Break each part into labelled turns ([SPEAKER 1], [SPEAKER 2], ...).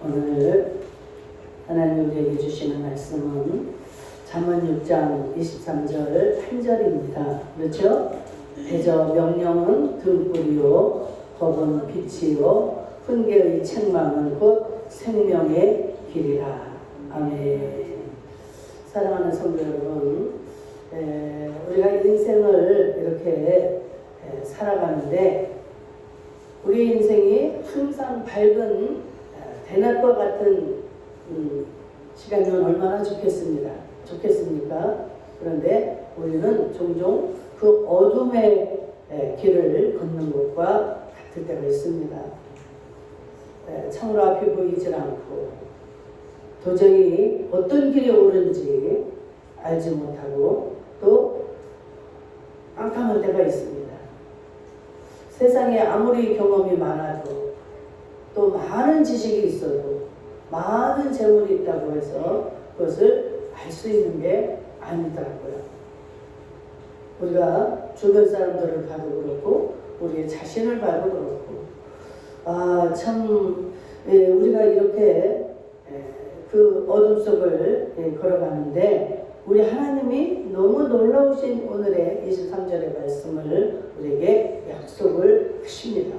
[SPEAKER 1] 오늘 하나님 우리에게 주시는 말씀은 잠언 6장 23절 1절입니다. 그렇죠? 대저 명령은 등불이요 법은 빛이요 훈계의 책망은 곧 생명의 길이라. 아멘. 사랑하는 성도 여러분, 우리가 인생을 이렇게 살아가는데 우리 인생이 항상 밝은 대낮과 같은 시간이면 얼마나 좋겠습니까? 그런데 우리는 종종 그 어둠의 길을 걷는 것과 같을 때가 있습니다. 창으로 앞이 보이질 않고 도저히 어떤 길이 옳은지 알지 못하고 또 깜깜한 때가 있습니다. 세상에 아무리 경험이 많아도 또 많은 지식이 있어도 많은 재물이 있다고 해서 그것을 알 수 있는 게 아니더라고요. 우리가 주변 사람들을 봐도 그렇고 우리의 자신을 봐도 그렇고 참 우리가 이렇게 그 어둠 속을 걸어가는데 우리 하나님이 너무 놀라우신 오늘의 23절의 말씀을 우리에게 약속을 하십니다.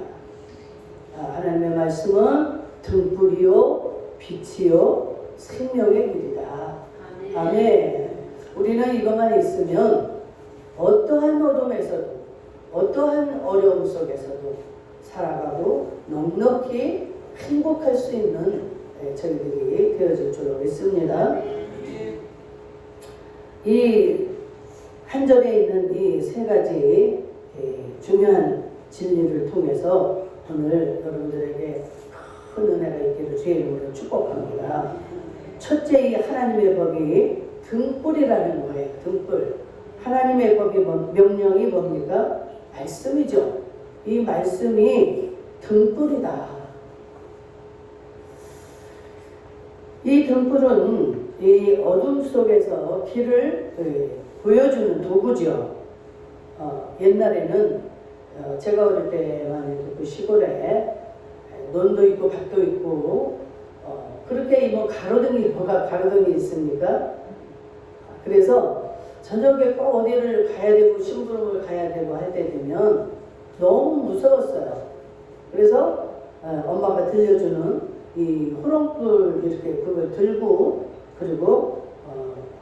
[SPEAKER 1] 하나님의 말씀은 등불이요 빛이요 생명의 길이다. 아멘. 우리는 이것만 있으면 어떠한 어둠에서도 어떠한 어려움 속에서도 살아가고 넉넉히 행복할 수 있는 저희들이 되어질 줄 믿습니다. 이 한 절에 있는 이 세 가지 중요한 진리를 통해서 오늘 여러분들에게 큰 은혜가 있기를 주의 이름으로 축복합니다. 첫째, 이 하나님의 법이 등불이라는 거예요. 등불. 하나님의 법이 명령이 뭡니까? 말씀이죠. 이 말씀이 등불이다. 이 등불은 이 어둠 속에서 길을 보여주는 도구죠. 옛날에는 제가 어릴 때만 해도 그 시골에 논도 있고 밭도 있고 그렇게 뭐 가로등이 있습니까? 그래서 저녁에 꼭 어디를 가야 되고 심부름을 가야 되고 할 때 되면 너무 무서웠어요. 그래서 엄마가 들려주는 이 호롱불 이렇게 그걸 들고 그리고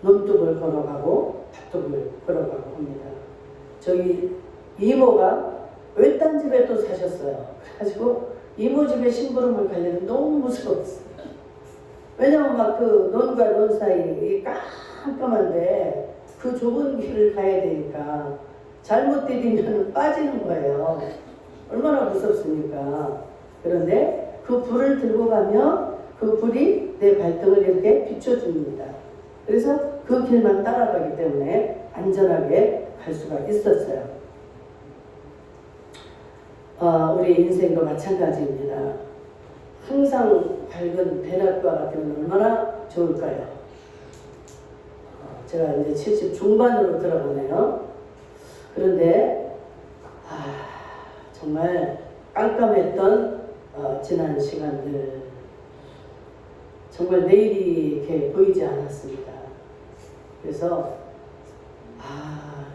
[SPEAKER 1] 논둑을 걸어가고 밭둑을 걸어가고 합니다. 저희 이모가 외딴 집에 또 사셨어요. 그래가지고 이모 집에 심부름을 가려면 너무 무서웠어요. 왜냐면 막 그 논과 논 사이 깜깜한데 그 좁은 길을 가야 되니까 잘못 디디면 빠지는 거예요. 얼마나 무섭습니까? 그런데 그 불을 들고 가면 그 불이 내 발등을 이렇게 비춰줍니다. 그래서 그 길만 따라가기 때문에 안전하게 갈 수가 있었어요. 우리 인생도 마찬가지입니다. 항상 밝은 대낮과 같으면 얼마나 좋을까요? 제가 이제 70 중반으로 들어가네요. 그런데 정말 깜깜했던 지난 시간들 정말 내일이 이렇게 보이지 않았습니다. 그래서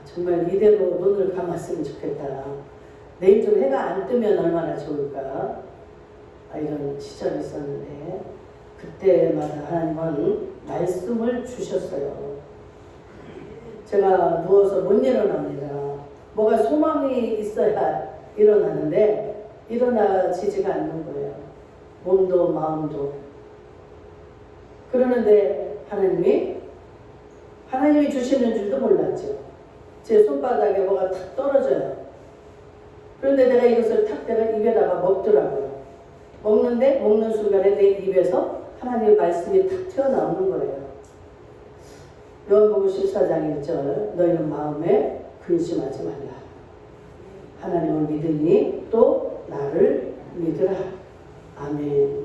[SPEAKER 1] 정말 이대로 눈을 감았으면 좋겠다. 내일 좀 해가 안 뜨면 얼마나 좋을까. 이런 시절이 있었는데 그때마다 하나님은 말씀을 주셨어요. 제가 누워서 못 일어납니다. 뭐가 소망이 있어야 일어나는데 일어나지지가 않는 거예요. 몸도 마음도. 그러는데 하나님이 주시는 줄도 몰랐죠. 제 손바닥에 뭐가 탁 떨어져요. 그런데 내가 이것을 내가 입에다가 먹더라고요. 먹는데 먹는 순간에 내 입에서 하나님의 말씀이 탁 튀어나오는 거예요. 요한복음 14장 1절 너희는 마음에 근심하지 말라. 하나님을 믿으니 또 나를 믿으라. 아멘.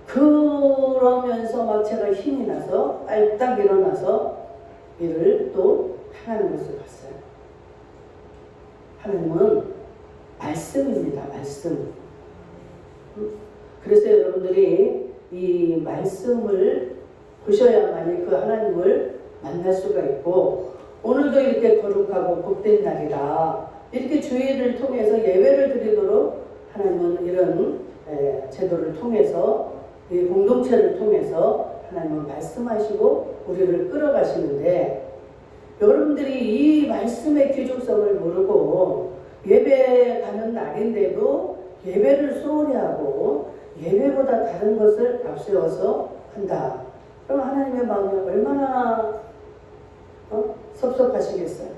[SPEAKER 1] 그러면서 막 제가 힘이 나서 빨딱 일어나서 이를 또 행하는 것을 봤어요. 하나님은 말씀입니다. 말씀. 그래서 여러분들이 이 말씀을 보셔야만이 그 하나님을 만날 수가 있고, 오늘도 이렇게 거룩하고 복된 날이다, 이렇게 주일을 통해서 예배를 드리도록 하나님은 이런 제도를 통해서, 이 공동체를 통해서 하나님은 말씀하시고 우리를 끌어가시는데, 여러분들이 이 말씀의 귀중성을 모르고 예배 가는 날인데도 예배를 소홀히 하고 예배보다 다른 것을 앞세워서 한다. 그럼 하나님의 마음이 얼마나 섭섭하시겠어요.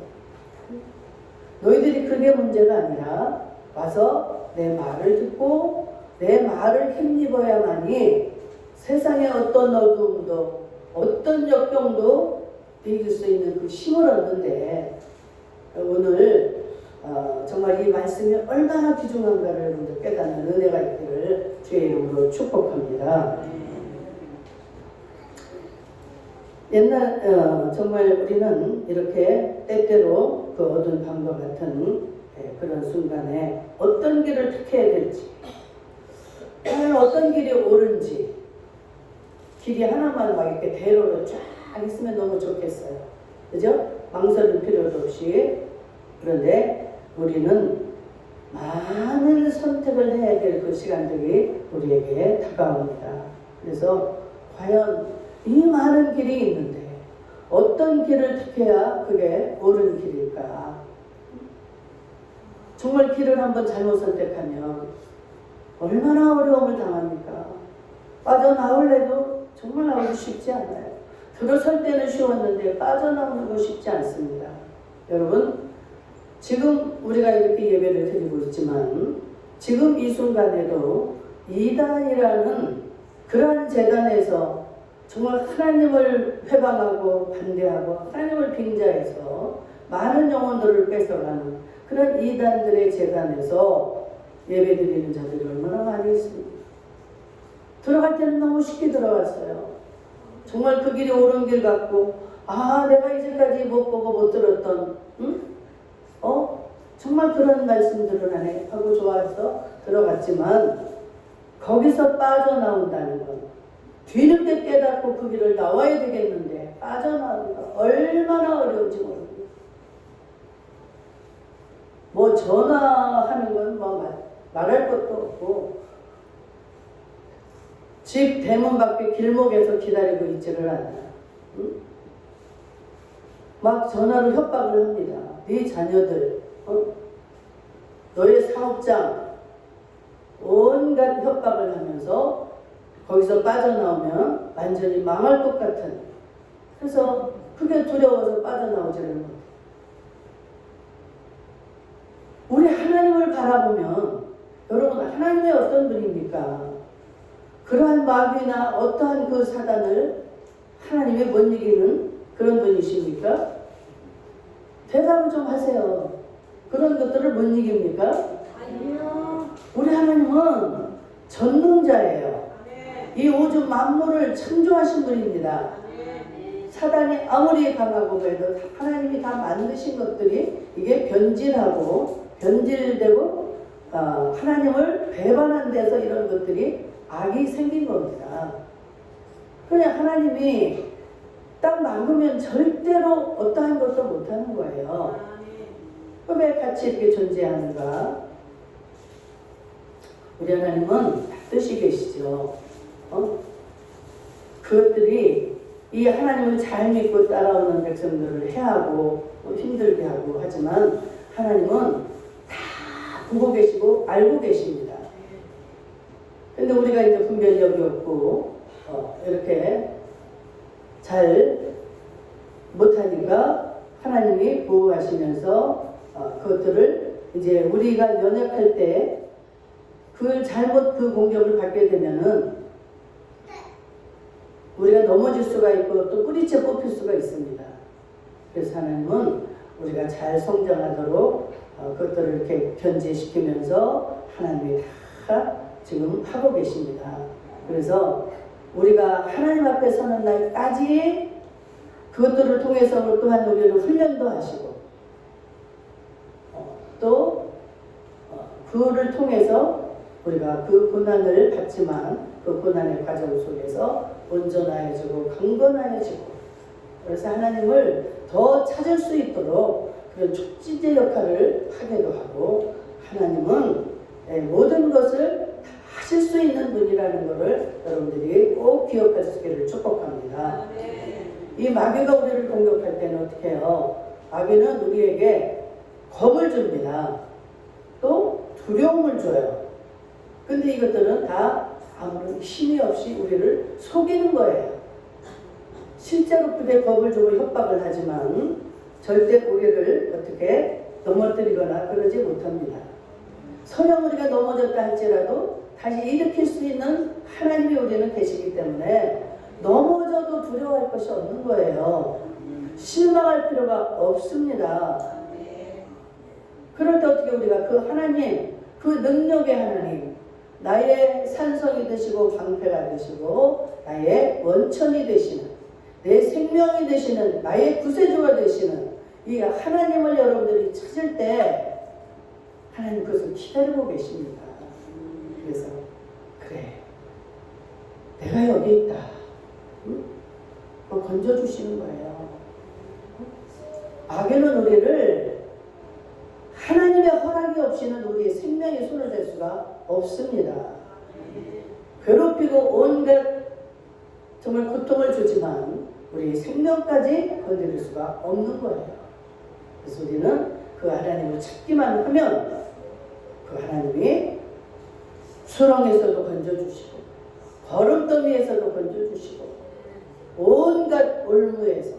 [SPEAKER 1] 너희들이 그게 문제가 아니라 와서 내 말을 듣고 내 말을 힘입어야만이 세상의 어떤 어둠도 어떤 역경도 이길 수 있는 그 힘을 얻는데, 오늘 정말 이 말씀이 얼마나 귀중한가를 여러분들 깨닫는 은혜가 있기를 주의 이름으로 축복합니다. 옛날 정말 우리는 이렇게 때때로 그 어두운 밤과 같은 그런 순간에 어떤 길을 택해야 될지, 과연 어떤 길이 옳은지, 길이 하나만 막 이렇게 대로로 쫙 있으면 너무 좋겠어요. 그죠? 망설일 필요도 없이. 그런데 우리는 많은 선택을 해야 될 그 시간들이 우리에게 다가옵니다. 그래서 과연 이 많은 길이 있는데 어떤 길을 택해야 그게 옳은 길일까? 정말 길을 한번 잘못 선택하면 얼마나 어려움을 당합니까? 빠져나올래도 정말 나오기 쉽지 않아요. 들어설 때는 쉬웠는데 빠져나오는 거 쉽지 않습니다. 여러분, 지금 우리가 이렇게 예배를 드리고 있지만 지금 이 순간에도 이단이라는 그러한 재단에서 정말 하나님을 회방하고 반대하고 하나님을 빙자해서 많은 영혼들을 뺏어가는 그런 이단들의 재단에서 예배드리는 자들이 얼마나 많이 있습니다. 들어갈 때는 너무 쉽게 들어갔어요. 정말 그 길이 옳은 길 같고, 내가 이제까지 못 보고 못 들었던 정말 그런 말씀들을 하네 하고 좋아해서 들어갔지만, 거기서 빠져나온다는 건 뒤늦게 깨닫고 그 길을 나와야 되겠는데 빠져나오는 건 얼마나 어려운지 모릅니다. 뭐 전화하는 건 뭐 말할 것도 없고, 집 대문 밖에 길목에서 기다리고 있지를 않아요. 응? 막 전화로 협박을 합니다. 네 자녀들, 너의 사업장, 온갖 협박을 하면서 거기서 빠져나오면 완전히 망할 것 같은, 그래서 그게 두려워서 빠져나오지를 못해요. 우리 하나님을 바라보면, 여러분, 하나님의 어떤 분입니까? 그러한 마귀나 어떠한 그 사단을 하나님이 못 이기는 그런 분이십니까? 대답을 좀 하세요. 그런 것들을 못 이깁니까? 아니요. 우리 하나님은 전능자예요. 이 우주 만물을 창조하신 분입니다. 사단이 아무리 강하고 해도 하나님이 다 만드신 것들이 이게 변질되고 하나님을 배반한 데서 이런 것들이 악이 생긴 겁니다. 그냥 하나님이 딱 막으면 절대로 어떠한 것도 못하는 거예요. 왜 같이 이렇게 존재하는가? 우리 하나님은 뜻이 계시죠. 그것들이 이 하나님을 잘 믿고 따라오는 백성들을 해하고 힘들게 하고 하지만, 하나님은 다 보고 계시고 알고 계십니다. 근데 우리가 이제 분별력이 없고 이렇게 잘 못하니까 하나님이 보호하시면서 그것들을 이제 우리가 연약할 때 그걸 잘못 그 공격을 받게 되면은 우리가 넘어질 수가 있고 또 뿌리채 뽑힐 수가 있습니다. 그래서 하나님은 우리가 잘 성장하도록 그것들을 이렇게 견제시키면서 하나님이 다 지금 하고 계십니다. 그래서 우리가 하나님 앞에 서는 날까지 그것들을 통해서 또한 우리를 훈련도 하시고 또 그를 통해서 우리가 그 고난을 받지만 그 고난의 과정 속에서 온전하여지고 강건하여지고, 그래서 하나님을 더 찾을 수 있도록 그런 촉진제 역할을 하기도 하고, 하나님은 모든 것을 다 하실 수 있는 분이라는 것을 여러분들이 꼭 기억하시기를 축복합니다. 이 마귀가 우리를 공격할 때는 어떻게 해요? 마귀는 우리에게 겁을 줍니다. 또 두려움을 줘요. 근데 이것들은 다 아무런 힘이 없이 우리를 속이는 거예요. 실제로 그대 겁을 주고 협박을 하지만 절대 우리를 어떻게 넘어뜨리거나 그러지 못합니다. 설령 우리가 넘어졌다 할지라도 다시 일으킬 수 있는 하나님이 우리는 계시기 때문에 넘어져도 두려워할 것이 없는 거예요. 실망할 필요가 없습니다. 그럴 때 어떻게 우리가 그 하나님, 그 능력의 하나님, 나의 산성이 되시고 방패가 되시고 나의 원천이 되시는, 내 생명이 되시는, 나의 구세주가 되시는 이 하나님을 여러분들이 찾을 때 하나님 그것을 기다리고 계십니다. 그래서 그래, 내가 여기 있다. 응? 건져주시는 거예요. 악에는 우리를 하나님의 허락이 없이는 우리의 생명에 손을 댈 수가 없습니다. 괴롭히고 온갖 정말 고통을 주지만 우리의 생명까지 건드릴 수가 없는 거예요. 그래서 우리는 그 하나님을 찾기만 하면 그 하나님이 수렁에서도 건져주시고 거름더미에서도 건져주시고 온갖 올무에서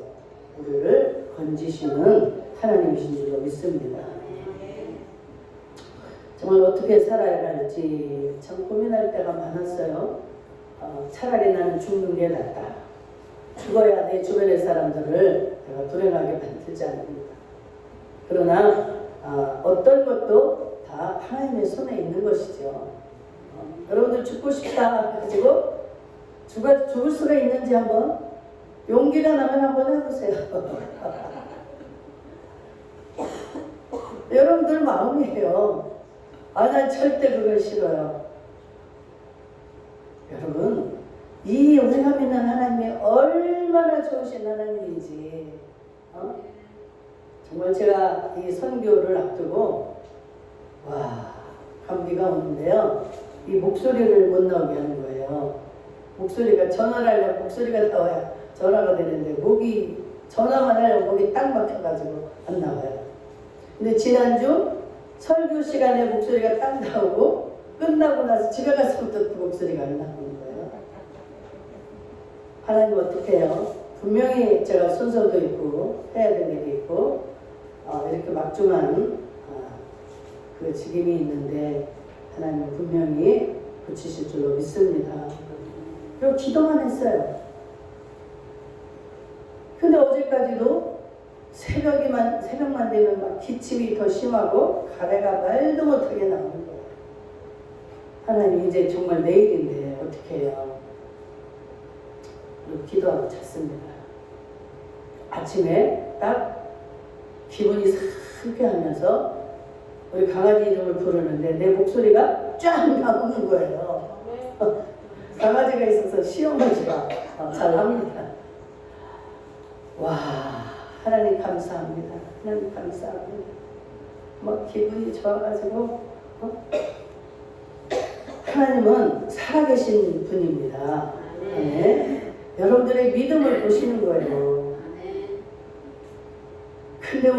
[SPEAKER 1] 우리를 건지시는 하나님이신 줄로 믿습니다. 정말 어떻게 살아야 할지 참 고민할 때가 많았어요. 차라리 나는 죽는 게 낫다. 죽어야 내 주변의 사람들을 내가 불행하게 만들지 않습니다. 그러나 어떤 것도 다 하나님의 손에 있는 것이죠. 여러분들 죽고 싶다 가지고 죽을 수가 있는지 한번 용기가 나면 한번 해보세요. 여러분들 마음이에요. 난 절대 그걸 싫어요. 여러분, 이 우리가 믿는 하나님이 얼마나 좋으신 하나님인지, 정말 제가 이 선교를 앞두고 감기가 오는데요. 이 목소리를 못 나오게 하는 거예요. 목소리가 전화를 하려면 목소리가 나와야 전화가 되는데 목이 전화만 하려면 목이 딱 막혀가지고 안 나와요. 근데 지난주 설교 시간에 목소리가 딱 나오고 끝나고 나서 집에 가서부터 그 목소리가 안 나오는 거예요. 하나님 어떻게 해요? 분명히 제가 순서도 있고 해야 될 일이 있고 이렇게 막중한 그 직임이 있는데 하나님 분명히 고치실 줄로 믿습니다. 그리고 기도만 했어요. 근데 어제까지도 새벽만 되면 막 기침이 더 심하고 가래가 말도 못하게 나오는 거예요. 하나님 이제 정말 내일인데 어떻게 해요? 그리고 기도하고 잤습니다. 아침에 딱 기분이 상쾌하면서 우리 강아지 이름을 부르는데 내 목소리가 쫙 나오는 거예요. 강아지가 있어서 시어머니가 잘합니다. 하나님 감사합니다. 하나님 감사합니다. 막 기분이 좋아가지고 하나님은 살아계신 분입니다. 네. 여러분들의 믿음을 보시는 거예요. 근데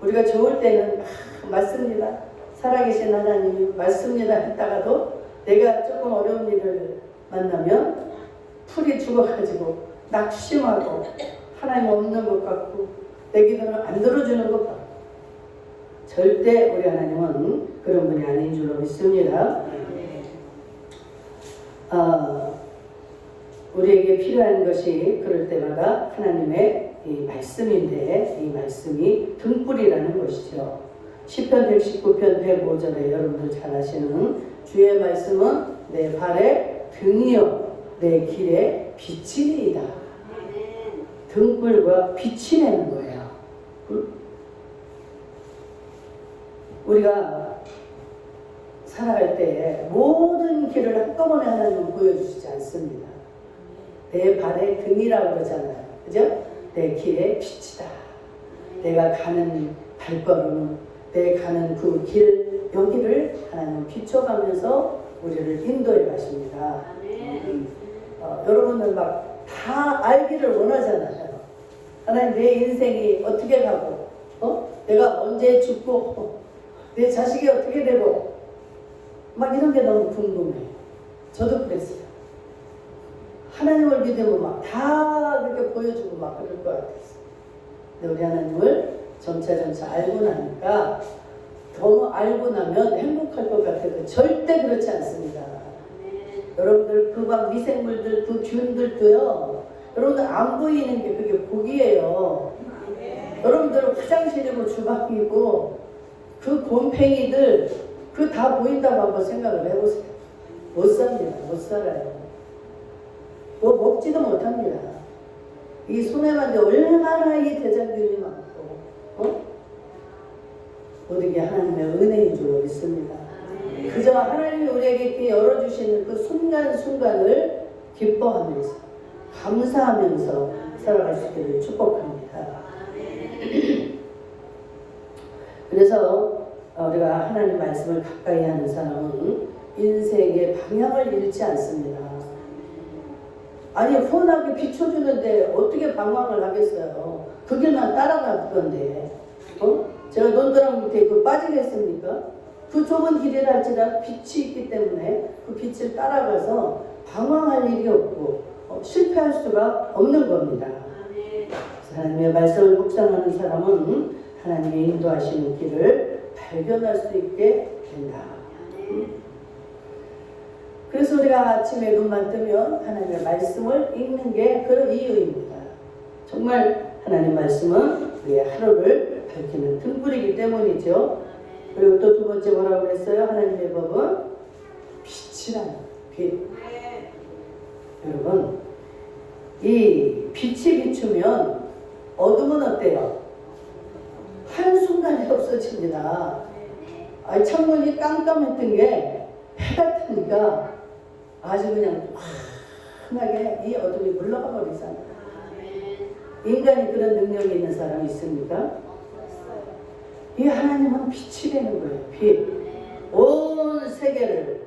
[SPEAKER 1] 우리가 좋을 때는 맞습니다. 살아계신 하나님이 맞습니다 했다가도 내가 조금 어려운 일을 만나면 풀이 죽어가지고 낙심하고 하나님 없는 것 같고 내 기도는 안 들어주는 것 같고 절대 우리 하나님은 그런 분이 아닌 줄로 믿습니다. 우리에게 필요한 것이 그럴 때마다 하나님의 이 말씀인데 이 말씀이 등불이라는 것이죠. 시편 119편 105절에 여러분들 잘 아시는 주의 말씀은 내 발의 등이요 내 길의 빛이니이다. 등불과 빛이라는 거예요. 우리가 살아갈 때 모든 길을 한꺼번에 하나님은 보여주시지 않습니다. 내 발의 등이라고 그러잖아요. 그죠? 내 길의 빛이다. 내가 가는 발걸음, 내 가는 그 길, 여기를 하나님은 비춰가면서 우리를 인도해 가십니다. 여러분들 막 다 알기를 원하잖아요. 하나님 내 인생이 어떻게 가고, 내가 언제 죽고, 내 자식이 어떻게 되고, 막 이런 게 너무 궁금해. 저도 그랬어요. 하나님을 믿으면 막 다 그렇게 보여주고 막 그럴 것 같았어요. 근데 우리 하나님을 점차 알고 나니까 더 알고 나면 행복할 것 같아요. 절대 그렇지 않습니다. 여러분들 그 막 미생물들 그 균들도요. 여러분들 안 보이는 게 그게 복이에요. 여러분들 화장실이고 주방이고 그 곰팡이들 그 다 보인다고 한번 생각을 해보세요. 못 삽니다. 못 살아요. 뭐 먹지도 못합니다. 이 손에 만데 얼마나 이 대장균이 많고, 모든 게 하나님의 은혜인 줄 믿습니다. 그저 하나님이 우리에게 이렇게 열어주시는 그 순간순간을 기뻐하면서 감사하면서 살아갈 수 있기를 축복합니다. 그래서 우리가 하나님 말씀을 가까이 하는 사람은 인생의 방향을 잃지 않습니다. 아니 훤하게 비춰주는데 어떻게 방황을 하겠어요. 그 길만 따라갈 건데 제가 논두렁 밑에 그 빠지겠습니까? 그 좁은 길이라 할지라도 빛이 있기 때문에 그 빛을 따라가서 방황할 일이 없고 실패할 수가 없는 겁니다. 하나님의 말씀을 묵상하는 사람은 하나님의 인도하시는 길을 발견할 수 있게 된다. 그래서 우리가 아침에 눈만 뜨면 하나님의 말씀을 읽는 게 그 이유입니다. 정말 하나님 말씀은 우리의 하루를 밝히는 등불이기 때문이죠. 그리고 또 두 번째 뭐라고 그랬어요? 하나님의 법은 빛이라는 빛. 여러분, 이 빛이 비추면 어둠은 어때요? 한순간에 없어집니다. 창문이 깜깜했던 게 해가 뜨니까 아주 그냥 환하게 이 어둠이 물러가 버리잖아요. 인간이 그런 능력이 있는 사람이 있습니까? 이 하나님은 빛이 되는 거예요. 빛. 온 세계를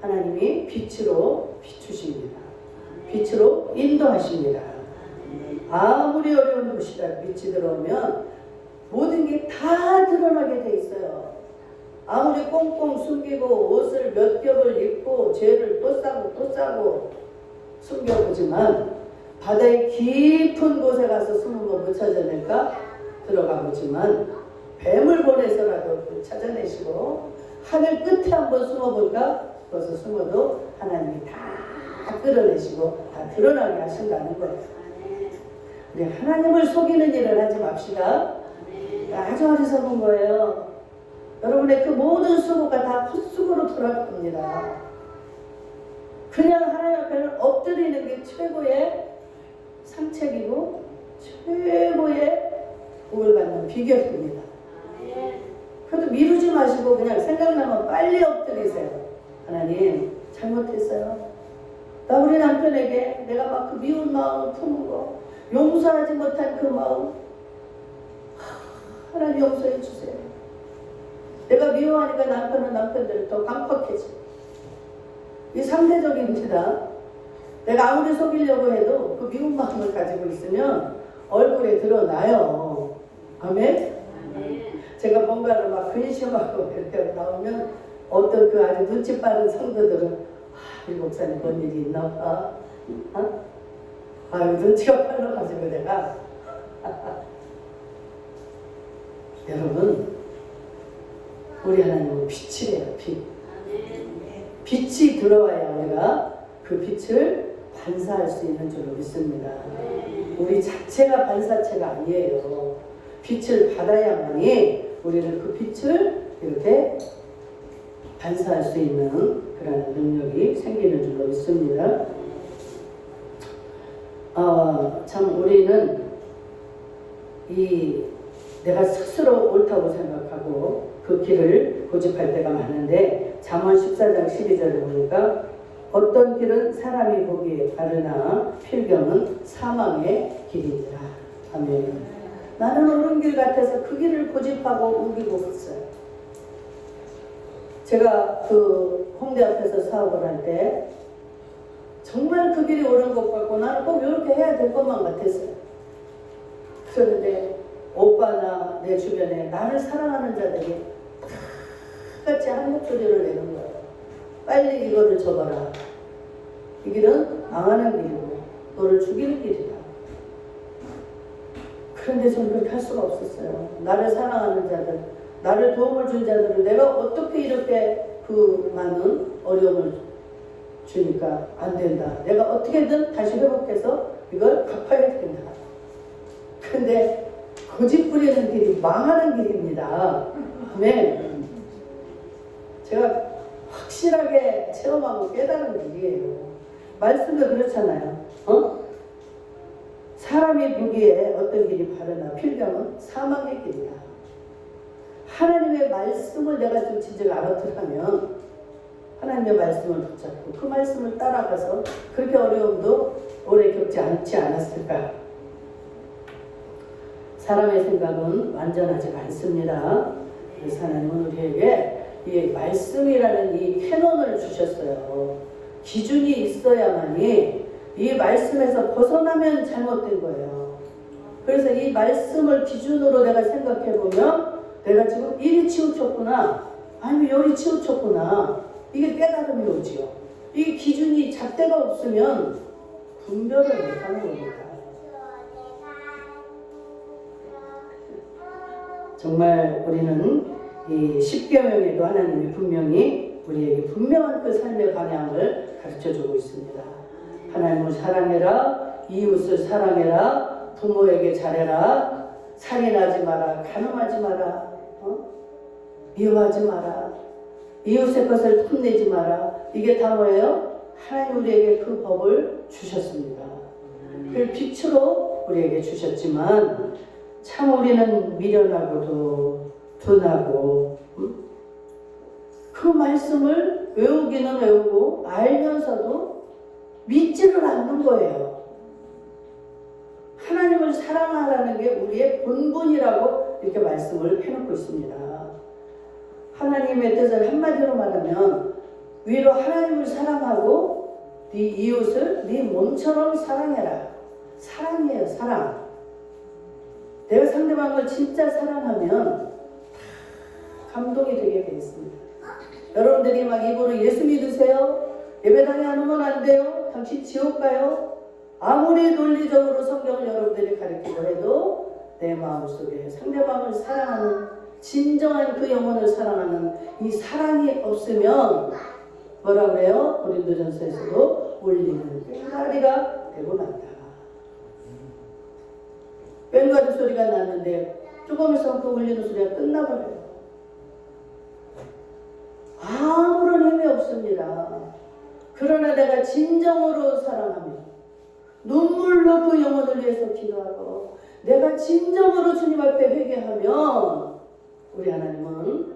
[SPEAKER 1] 하나님이 빛으로 비추십니다. 빛으로 인도하십니다. 아무리 어려운 곳이라 빛이 들어오면 모든 게 다 드러나게 돼 있어요. 아무리 꽁꽁 숨기고 옷을 몇 겹을 입고 죄를 또 싸고 숨겨보지만 바다의 깊은 곳에 가서 숨은 거 못 찾아낼까? 들어가 보지만 뱀을 보내서라도 찾아내시고 하늘 끝에 한번 숨어볼까? 거기서 숨어도 하나님이 다 끌어내시고 다 드러나게 하신다는 거예요. 우리 하나님을 속이는 일을 하지 맙시다. 아주 어리석은 거예요. 여러분의 그 모든 수고가 다 헛수고로 돌아갑니다. 그냥 하나님 앞에는 엎드리는 게 최고의 상책이고 최고의 복을 받는 비결입니다. 그래도 미루지 마시고 그냥 생각나면 빨리 엎드리세요. 하나님 잘못했어요. 나 우리 남편에게 내가 막 그 미운 마음을 품은 거 용서하지 못한 그 마음 하나님 용서해 주세요. 내가 미워하니까 남편은 남편대로 더 강팍해져. 이 상대적입니다. 내가 아무리 속이려고 해도 그 미운 마음을 가지고 있으면 얼굴에 드러나요. 아멘? 제가 뭔가를 막 근심하고 이렇게 나오면 어떤 그 아주 눈치 빠른 성도들은 이 목사님 뭔 일이 있나 봐. 아유 눈치가 빨라가지고 내가 여러분 우리 하나님은 빛이래요. 빛. 빛이 들어와야 우리가 그 빛을 반사할 수 있는 줄로 믿습니다. 우리 자체가 반사체가 아니에요. 빛을 받아야만이 우리는 그 빛을 이렇게 반사할 수 있는 그런 능력이 생기는 줄로 믿습니다. 참 우리는 내가 스스로 옳다고 생각하고 그 길을 고집할 때가 많은데 잠언 14장 12절에 보니까 어떤 길은 사람이 보기에 바르나 필경은 사망의 길이니라. 아멘. 나는 옳은 길 같아서 그 길을 고집하고 우기고 있어요. 제가 그 홍대 앞에서 사업을 할 때 정말 그 길이 옳은 것 같고 나는 꼭 이렇게 해야 될 것만 같았어요. 그런데 오빠나 내 주변에 나를 사랑하는 자들이 다 같이 한 목소리를 내는 거예요. 빨리 이거를 접어라. 이 길은 망하는 길이고 너를 죽이는 길이다. 그런데 저는 그렇게 할 수가 없었어요. 나를 사랑하는 자들, 나를 도움을 준 자들을 내가 어떻게 이렇게 그 많은 어려움을 주니까 안 된다. 내가 어떻게든 다시 회복해서 이걸 갚아야 된다. 근데 고집 부리는 길이 망하는 길입니다. 아멘. 제가 확실하게 체험하고 깨달은 길이에요. 말씀도 그렇잖아요. 사람이 보기에 어떤 길이 바르나 필경은 사망의 길이다. 하나님의 말씀을 내가 좀 진짜 알아들으면 하나님의 말씀을 붙잡고 그 말씀을 따라가서 그렇게 어려움도 오래 겪지 않지 않았을까. 사람의 생각은 완전하지 않습니다. 그래서 하나님은 우리에게 이 말씀이라는 이 캐논을 주셨어요. 기준이 있어야만이 이 말씀에서 벗어나면 잘못된 거예요. 그래서 이 말씀을 기준으로 내가 생각해보면 내가 지금 이리 치우쳤구나, 아니면 여기 치우쳤구나, 이게 깨달음이 오지요. 이 기준이 잣대가 없으면 분별을 못하는 겁니다. 정말 우리는 이 십계명에도 하나님이 분명히 우리에게 분명한 그 삶의 방향을 가르쳐주고 있습니다. 하나님을 사랑해라, 이웃을 사랑해라, 부모에게 잘해라, 살인하지 마라, 간음하지 마라, 미워하지 마라, 이웃의 것을 탐내지 마라. 이게 다 뭐예요? 하나님 우리에게 그 법을 주셨습니다. 그 빛으로 우리에게 주셨지만 참 우리는 미련하고도 둔하고 그 말씀을 외우기는 외우고 알면서도 믿지를 않는 거예요. 하나님을 사랑하라는 게 우리의 본분이라고 이렇게 말씀을 해놓고 있습니다. 하나님의 뜻을 한마디로 말하면 위로 하나님을 사랑하고 네 이웃을 네 몸처럼 사랑해라. 사랑이에요. 사랑. 내가 상대방을 진짜 사랑하면 감동이 되게 돼 있습니다. 여러분들이 막 입으로 예수 믿으세요? 예배당에 안 오면 안 돼요? 당신 지옥 가요? 아무리 논리적으로 성경을 여러분들이 가르치고 해도 내 마음속에 상대방을 사랑하는 진정한 그 영혼을 사랑하는 이 사랑이 없으면 뭐라 그래요? 고린도전서에서도 울리는 꽹과리가 되고 난다. 꽹과리 소리가 났는데 조금 있으면 그 울리는 소리가 끝나버려요. 아무런 힘이 없습니다. 그러나 내가 진정으로 사랑하며 눈물로 그 영혼을 위해서 기도하고 내가 진정으로 주님 앞에 회개하면 우리 하나님은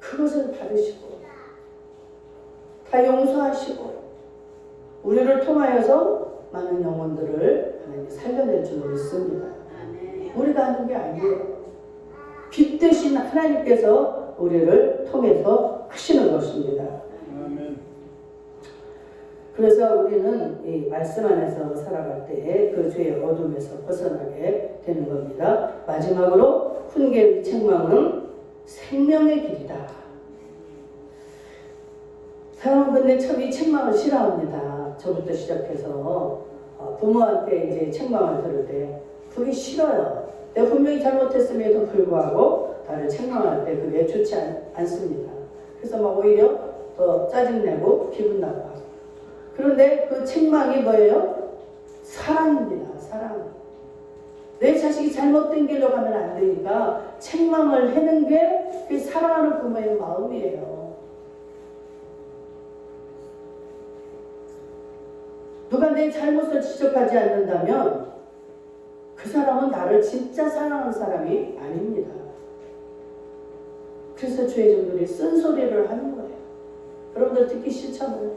[SPEAKER 1] 그것을 받으시고 다 용서하시고 우리를 통하여서 많은 영혼들을 하나님이 살려낼 줄로 믿습니다. 우리가 하는 게 아니에요. 빛 대신 하나님께서 우리를 통해서 하시는 것입니다. 그래서 우리는 이 말씀 안에서 살아갈 때 그 죄의 어둠에서 벗어나게 되는 겁니다. 마지막으로 훈계의 책망은 생명의 길이다. 사람은 근데 참 이 책망을 싫어합니다. 저부터 시작해서 부모한테 이제 책망을 들을 때 그게 싫어요. 내가 분명히 잘못했음에도 불구하고 나를 책망할 때 그게 좋지 않습니다. 그래서 막 오히려 더 짜증내고 기분 나빠. 그런데 그 책망이 뭐예요? 사랑입니다. 사랑. 내 자식이 잘못된 길로 가면 안 되니까 책망을 하는 게 그 사랑하는 부모의 마음이에요. 누가 내 잘못을 지적하지 않는다면 그 사람은 나를 진짜 사랑하는 사람이 아닙니다. 그래서 주의 종들이 쓴소리를 하는 거예요. 여러분들 듣기 싫잖아요.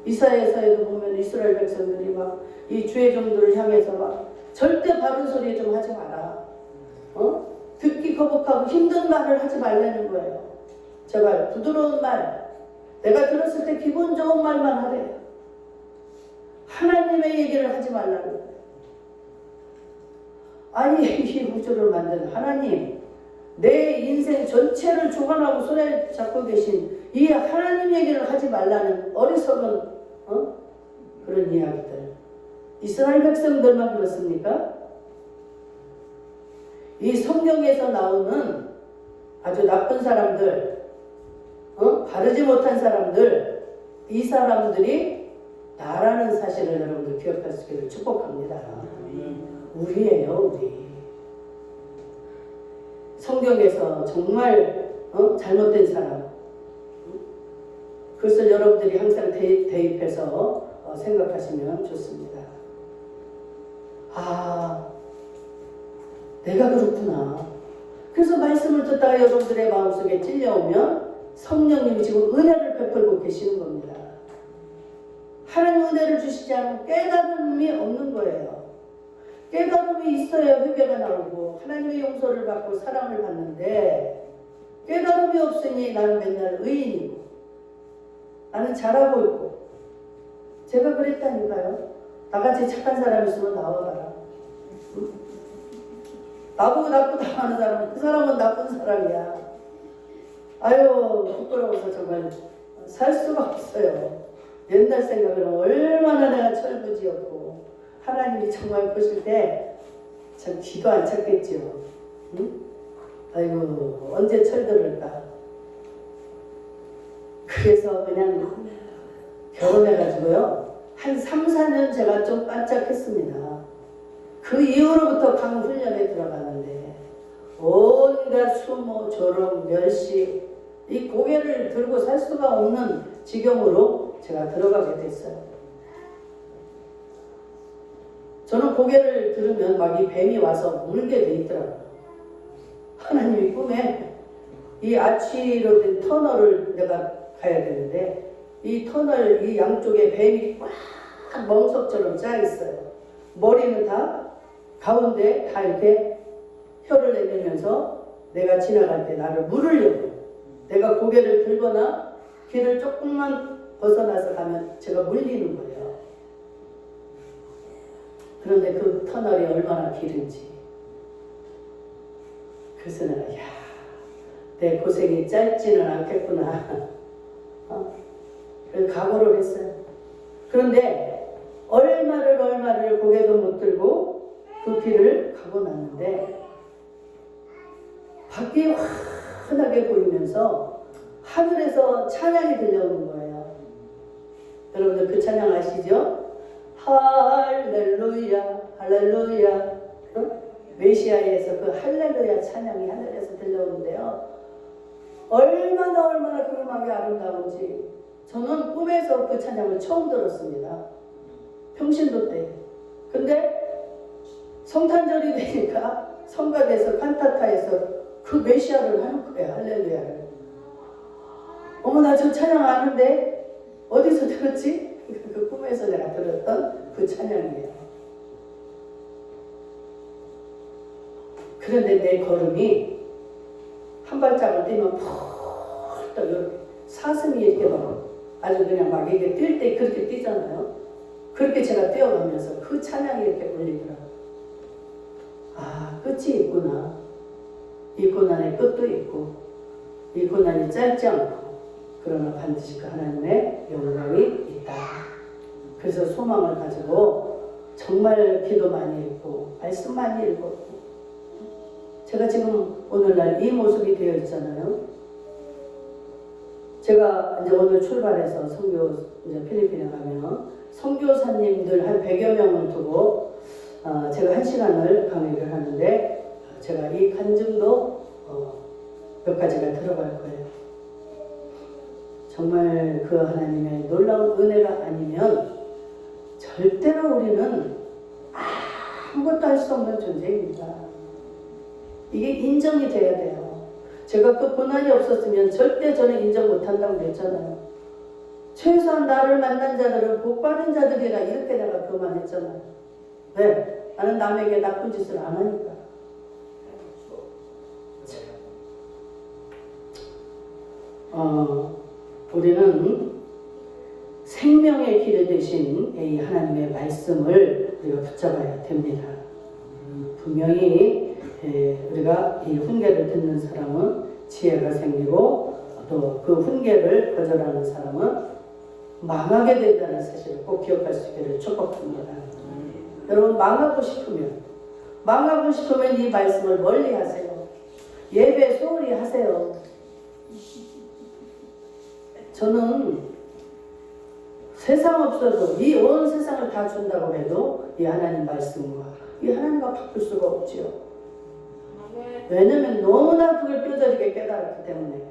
[SPEAKER 1] 이사야서에도 보면 이스라엘 백성들이 막 이 주의 종들을 향해서 막 절대 바른 소리 좀 하지 마라. 듣기 거북하고 힘든 말을 하지 말라는 거예요. 제발 부드러운 말, 내가 들었을 때 기분 좋은 말만 하래요. 하나님의 얘기를 하지 말라는 거예요. 아니 이 우주를 만든 하나님, 내 인생 전체를 주관하고 손에 잡고 계신 이 하나님 얘기를 하지 말라는 어리석은 그런 이야기들. 이스라엘 백성들만 그렇습니까? 이 성경에서 나오는 아주 나쁜 사람들, 바르지 못한 사람들, 이 사람들이 나라는 사실을 여러분들 기억할 수 있기를 축복합니다. 우리예요, 우리. 성경에서 정말 잘못된 사람, 그것을 여러분들이 항상 대입해서 생각하시면 좋습니다. 아, 내가 그렇구나. 그래서 말씀을 듣다가 여러분들의 마음속에 찔려오면 성령님이 지금 은혜를 베풀고 계시는 겁니다. 하나님 은혜를 주시지 않으면 깨달음이 없는 거예요. 깨달음이 있어야 회개가 나오고 하나님의 용서를 받고 사랑을 받는데, 깨달음이 없으니 나는 맨날 의인이고 나는 잘하고 있고. 제가 그랬다니까요. 나같이 착한 사람 있으면 나와봐라. 나보고 나쁘다 하는 사람은 그 사람은 나쁜 사람이야. 아유 부끄러워서 정말 살 수가 없어요. 옛날 생각은 얼마나 내가 철부지였고 하나님이 정말 보실 때 참 기도 안 찼겠지요. 응? 아이고 언제 철들을까. 그래서 그냥 결혼해가지고요 한 3, 4년 제가 좀 반짝했습니다. 그 이후로부터 강훈련에 들어가는데 온갖 수모, 조롱, 멸시, 이 고개를 들고 살 수가 없는 지경으로 제가 들어가게 됐어요. 저는 고개를 들으면 막 이 뱀이 와서 물게 돼 있더라고요. 하나님이 꿈에 이 아치로 된 터널을 내가 가야 되는데 이 터널 이 양쪽에 뱀이 꽉 멍석처럼 짜 있어요. 머리는 다 가운데 다 이렇게 혀를 내밀면서 내가 지나갈 때 나를 물으려고. 내가 고개를 들거나 길을 조금만 벗어나서 가면 제가 물리는 거예요. 그런데 그 터널이 얼마나 길은지. 그래서 내가 내 고생이 짧지는 않겠구나. 각오를 했어요. 그런데 얼마를 고개도 못 들고 그 길을 가고 났는데 밖이 환하게 보이면서 하늘에서 찬양이 들려오는 거예요. 여러분들 그 찬양 아시죠? 할렐루야 할렐루야. 메시아에서 그 할렐루야 찬양이 하늘에서 들려오는데요. 얼마나 그 음악이 아름다운지 저는 꿈에서 그 찬양을 처음 들었습니다. 평신도 때. 근데 성탄절이 되니까 성곽에서 칸타타에서 그 메시아를 하는 거예요. 할렐루야를. 어머 나 저 찬양 아는데 어디서 들었지? 그 꿈에서 내가 들었던 그 찬양이에요. 그런데 내 걸음이 한 발짝을 뛰면 푹 이렇게 사슴이 이렇게 막 아주 그냥 막 이게 뛸 때 그렇게 뛰잖아요. 그렇게 제가 뛰어가면서 그 찬양이 이렇게 울리더라고요. 아, 끝이 있구나. 이 고난의 끝도 있고 이 고난이 짧지 않고 그러나 반드시 그 하나님의 영광이 있다. 그래서 소망을 가지고 정말 기도 많이 했고 말씀 많이 읽었고 제가 지금 오늘날 이 모습이 되어 있잖아요. 제가 이제 오늘 출발해서 선교 이제 필리핀에 가면 선교사님들 한 100여 명을 두고 제가 1시간을 강의를 하는데 제가 이 간증도 몇 가지가 들어갈 거예요. 정말 그 하나님의 놀라운 은혜가 아니면 절대로 우리는 아무것도 할 수 없는 존재입니다. 이게 인정이 돼야 돼요. 제가 그 고난이 없었으면 절대 저는 인정 못한다고 그랬잖아요. 최소한 나를 만난 자들은 복 받은 자들이라 이렇게 내가 교만했잖아요. 왜? 나는 남에게 나쁜 짓을 안 하니까. 우리는 생명의 길이 되신 이 하나님의 말씀을 우리가 붙잡아야 됩니다. 분명히 우리가 이 훈계를 듣는 사람은 지혜가 생기고 또 그 훈계를 거절하는 사람은 망하게 된다는 사실을 꼭 기억할 수 있기를 축복합니다. 여러분 망하고 싶으면 이 말씀을 멀리 하세요. 예배 소홀히 하세요. 저는 세상 없어도 이 온 세상을 다 준다고 해도 이 하나님 말씀과 이 하나님과 바꿀 수가 없지요. 왜냐면 너무나 그걸 뼈저리게 깨달았기 때문에.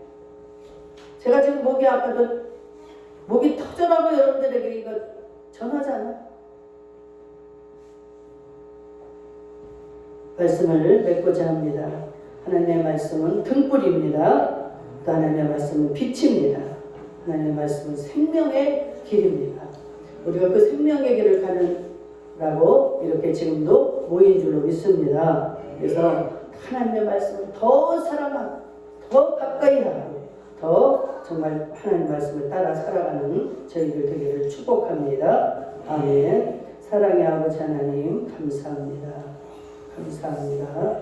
[SPEAKER 1] 제가 지금 목이 아파도 목이 터져라고 여러분들에게 이거 전하잖아. 말씀을 맺고자 합니다. 하나님의 말씀은 등불입니다. 또 하나님의 말씀은 빛입니다. 하나님의 말씀은 생명의 길입니다. 우리가 그 생명의 길을 가는라고 이렇게 지금도 모인 줄로 믿습니다. 그래서 하나님의 말씀을 더 사랑하고 더 가까이 하고 더 정말 하나님의 말씀을 따라 살아가는 저희들 되기를 축복합니다. 아멘. 사랑의 아버지 하나님 감사합니다. 감사합니다.